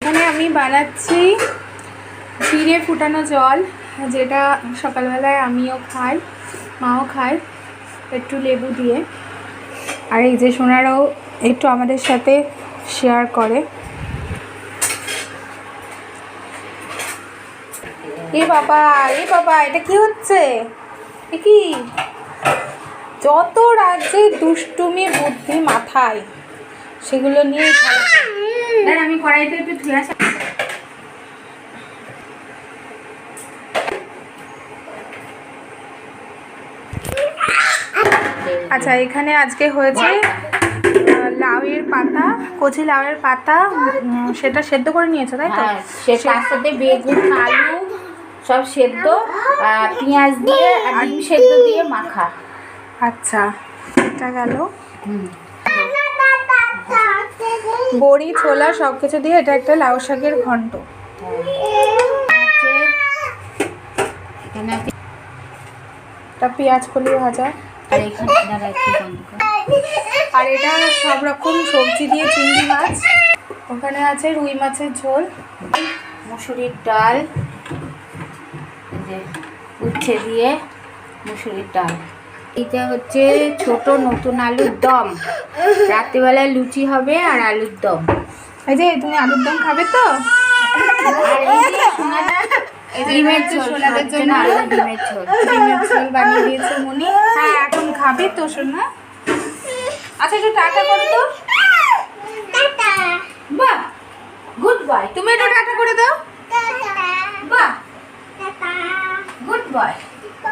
এখানে আমি বানাচ্ছি জিরে ফুটানো জল, যেটা সকালবেলায় আমিও খাই, মাও খায় একটু লেবু দিয়ে। আর এই যে সোনারাও একটু আমাদের সাথে শেয়ার করে। এ বাবা এটা কি হচ্ছে? এ কি যত রাজ্যে দুষ্টুমি বুদ্ধি মাথায়, সেগুলো নিয়ে আমি কড়াইতে একটু ধুয়ে আসি। আচ্ছা, এখানে আজকে হয়েছে লাউয়ের পাতা, কচি লাউয়ের পাতা, সেটা সেদ্ধ করে নিয়েছো তাই তো? তার সাথে বেগুন আলু সব সেদ্ধ, পেঁয়াজ দিয়ে আর ডিম সেদ্ধ দিয়ে মাখা। আচ্ছা, এটা গেল। বড়ি ছোলা সব কিছু দিয়ে এটা একটা লাউ শাকের ঘন্ট। এটা পেঁয়াজ কলি ভাজা। আর এটা সব রকম সবজি দিয়ে চিংড়ি মাছ। ওখানে আছে রুই মাছের ঝোল, মুসুরির ডাল, উচ্ছে দিয়ে মুসুরির ডাল। এটা হচ্ছে ছোট নতুন আলুর দম, রাত্রিবেলায় লুচি হবে আর আলুর দম। এই যে তুমি আলুর দম খাবে তো? ডিমের ঝোল বানিয়ে দিয়েছে মনি। হ্যাঁ, এখন খাবে তো সোনা? আচ্ছা, একটু টাটা করো তো। বাহ, গুড বয়। তুমি একটু টাটা করে দাও। বাহ, গুড বয়।